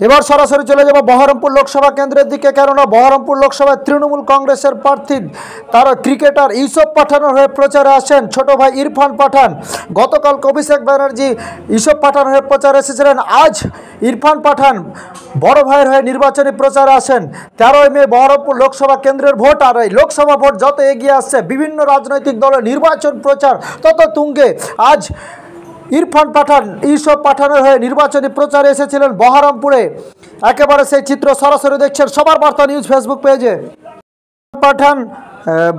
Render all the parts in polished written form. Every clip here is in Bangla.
এবার সরাসরি চলে যাব বহরমপুর লোকসভা কেন্দ্রের দিকে, কেননা বহরমপুর লোকসভায় তৃণমূল কংগ্রেসের প্রার্থী তারা ক্রিকেটার ইউসুফ পাঠানের হয়ে প্রচারে আসেন ছোট ভাই ইরফান পাঠান। গতকাল অভিষেক ব্যানার্জি ইউসুফ পাঠান হয়ে প্রচারে এসেছিলেন, আজ ইরফান পাঠান বড় ভাইয়ের হয়ে নির্বাচনী প্রচারে আসেন। 13ই মে বহরমপুর লোকসভা কেন্দ্রের ভোট, আর এই লোকসভা ভোট যত এগিয়ে আসছে বিভিন্ন রাজনৈতিক দলের নির্বাচন প্রচার তত তুঙ্গে। আজ ইরফান পাঠান ইউসুফ পাঠানের হয়ে নির্বাচনী প্রচারে এসেছিলেন বহরমপুরে। একেবারে সেই চিত্র সরাসরি দেখছেন সবার বার্তা নিউজ ফেসবুক পেজে। পাঠান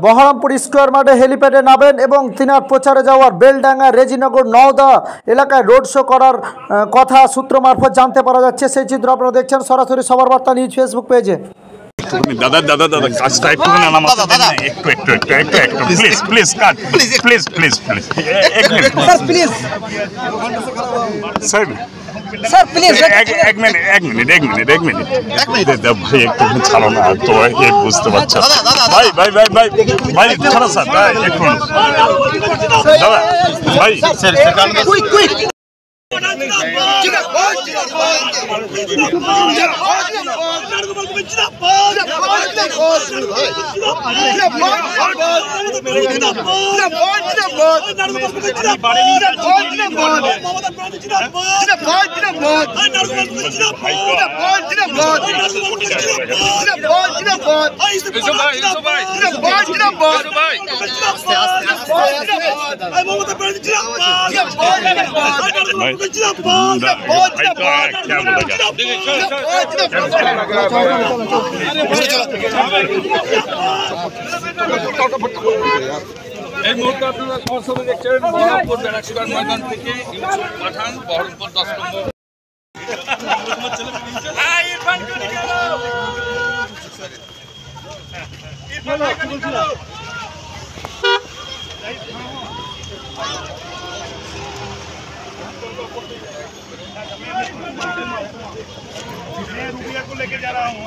বহরমপুর স্কোয়ার মাঠে হেলিপ্যাডে নামেন এবং তিনার প্রচারে যাওয়ার বেলডাঙ্গা, রেজিনগর, নওদা এলাকায় রোড শো করার কথা সূত্র মারফত জানতে পারা যাচ্ছে। সেই চিত্র আপনারা দেখছেন সরাসরি সবার বার্তা নিউজ ফেসবুক পেজে। দাদা দাদা দাদা কাজটা একটু নামাতে দেন না, একটু একটু একটু একটু একটু please please cut please please please please এক minute sir please sir sir please এক মিনিট এক মিনিট এক মিনিট এক মিনিট দাদা ভাই একটু ছাড়ো না তো, এই বুঝতে পারছো ভাই ভাই ভাই ভাই ভাই ছাড়ো স্যার একটু দাদা ভাই কুইক কুইক এই মুহূর্তে আপনারা সরাসরি দেখছেন বহরমপুর ব্যারাকসুগার ময়দান থেকে ইউসুফ পাঠান বহরমপুর 10 নম্বর।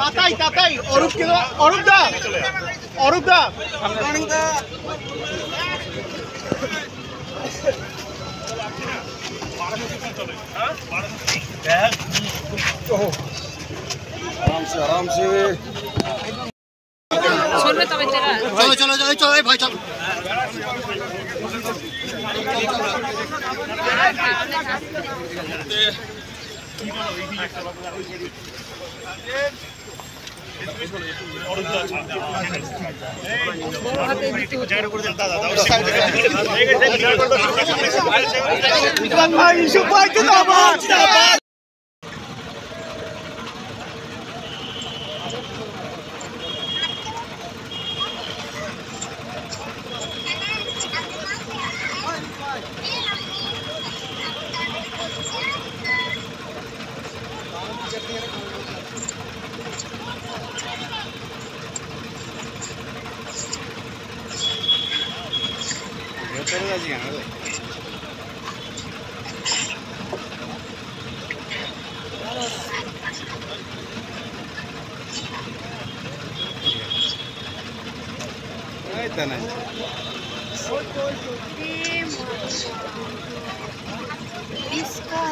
তাতাই তাতাই অরূপ কে অরূপ দা অরূপ দা आराम से চলো চলো চলো চলো ভাই চলো ইউসুফ ভাই জিন্দাবাদ Disco.